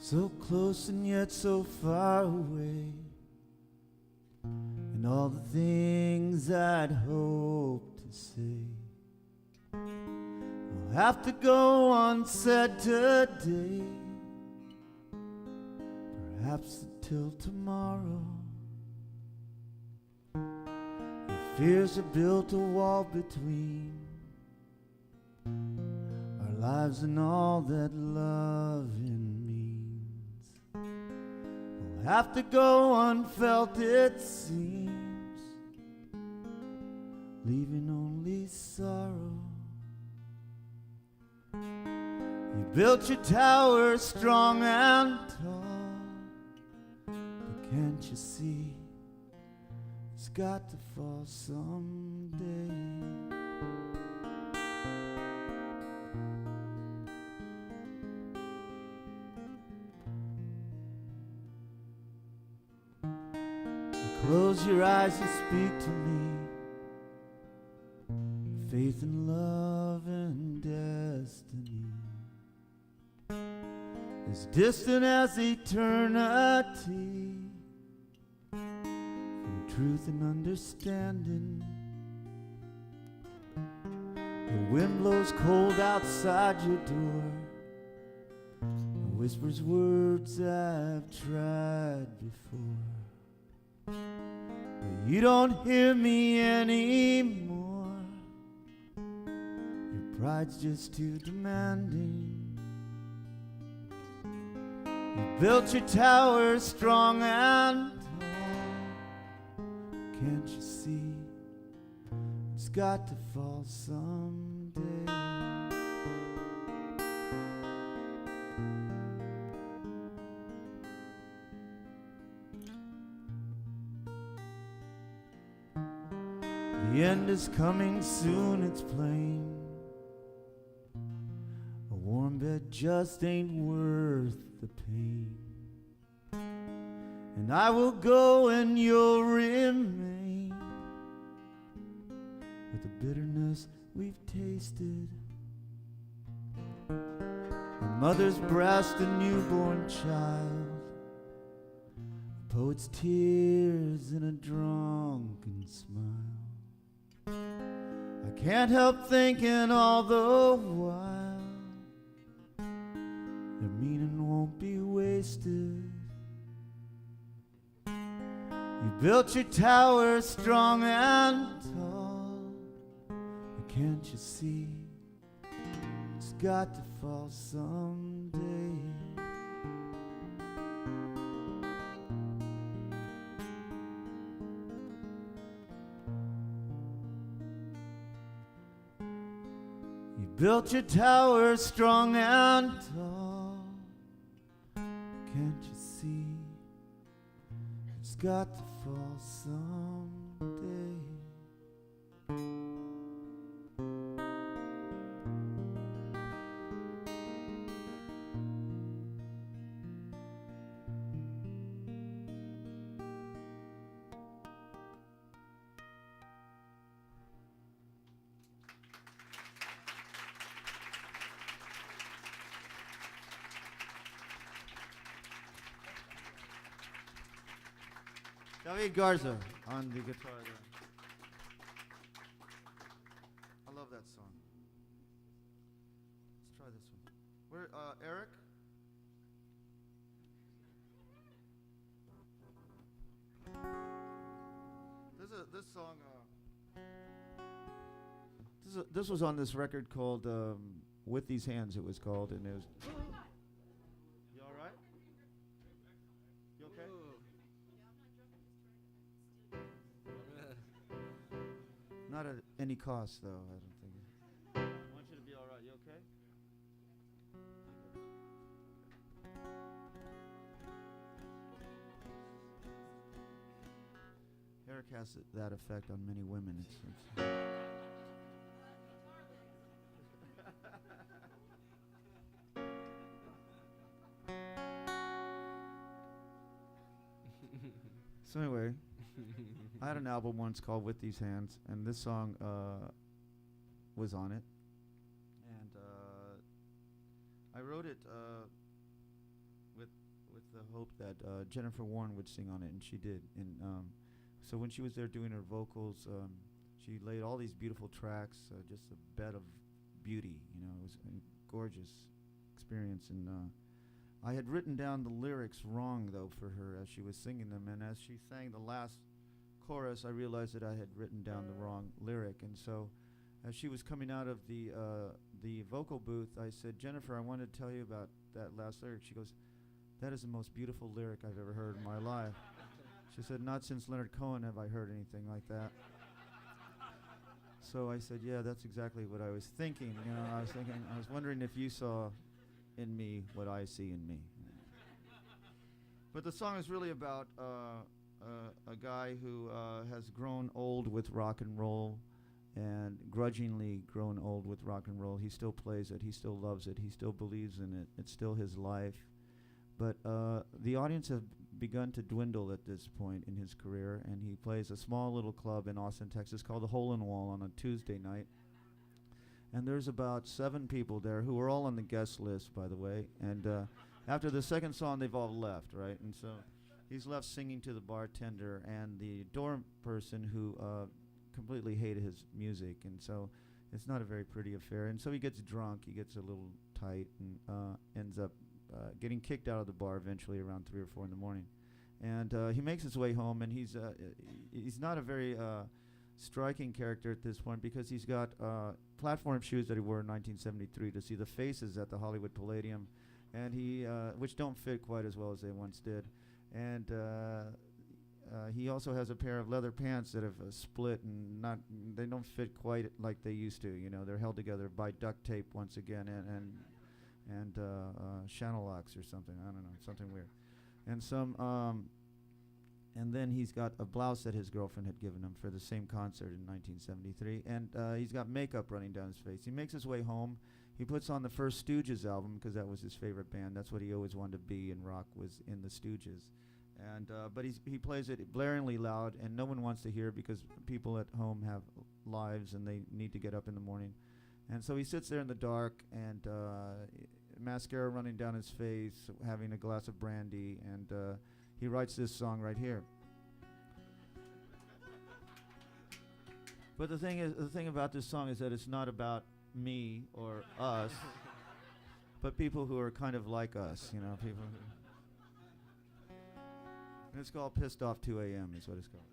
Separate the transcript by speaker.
Speaker 1: so close and yet so far away, and all the things I'd hoped to say will have to go unsaid today, perhaps until tomorrow. Your fears have built a wall between our lives and all that loving means will have to go unfelt, it seems, leaving only sorrow. You built your tower strong and tall, but can't you see it's got to fall someday? Close your eyes and speak to me. Faith and love and destiny, as distant as eternity from truth and understanding. The wind blows cold outside your door and whispers words I've tried before. You don't hear me anymore. Your pride's just too demanding. You built your tower strong and tall. Can't you see it's got to fall someday? The end is coming soon, it's plain. A warm bed just ain't worth the pain. And I will go and you'll remain with the bitterness we've tasted. A mother's breast, a newborn child, a poet's tears and a drunken smile. I can't help thinking all the while their meaning won't be wasted. You built your tower strong and tall, but can't you see it's got to fall someday? Built your tower strong and tall. Can't you see it's got to fall someday? David Garza on the guitar there. I love that song. Let's try this one. Where, Eric? This song, this was on this record called With These Hands, it was called, and it was... You all right? You okay? Not at any cost, though, I don't think. I want you to be all right. You okay? Eric has that effect on many women, it seems. So anyway, I had an album once called With These Hands, and this song was on it. And I wrote it with the hope that Jennifer Warren would sing on it, and she did. And so when she was there doing her vocals, she laid all these beautiful tracks, just a bed of beauty. It was a gorgeous experience. And I had written down the lyrics wrong, though, for her as she was singing them. And as she sang the last chorus, I realized that I had written down the wrong lyric. And so as she was coming out of the vocal booth, I said, Jennifer, I want to tell you about that last lyric. She goes, that is the most beautiful lyric I've ever heard in my life. She said, not since Leonard Cohen have I heard anything like that. So I said, yeah, that's exactly what I was thinking. I was wondering if you saw in me what I see in me. But the song is really about a guy who has grown old with rock and roll, and grudgingly grown old with rock and roll. He still plays it. He still loves it. He still believes in it. It's still his life. But the audience have begun to dwindle at this point in his career, and he plays a small little club in Austin, Texas called the Hole in Wall on a Tuesday night. And there's about 7 people there who are all on the guest list, by the way. And after the second song, they've all left, right? And so he's left singing to the bartender and the door person who completely hated his music. And so it's not a very pretty affair. And so he gets drunk. He gets a little tight and ends up getting kicked out of the bar eventually around 3 or 4 in the morning. And he makes his way home, and he's not a very striking character at this point because he's got platform shoes that he wore in 1973 to see the Faces at the Hollywood Palladium, and which don't fit quite as well as they once did. And he also has a pair of leather pants that have split and they don't fit quite like they used to. They're held together by duct tape once again and channel locks or something. I don't know, something weird. And then he's got a blouse that his girlfriend had given him for the same concert in 1973. And he's got makeup running down his face. He makes his way home. He puts on the first Stooges album because that was his favorite band. That's what he always wanted to be in rock, was in the Stooges. And but he plays it blaringly loud, and no one wants to hear it because people at home have lives and they need to get up in the morning. And so he sits there in the dark, and mascara running down his face, having a glass of brandy, and he writes this song right here. But the thing about this song is that it's not about me or us, but people who are kind of like us, people. And it's called Pissed Off 2 a.m. is what it's called.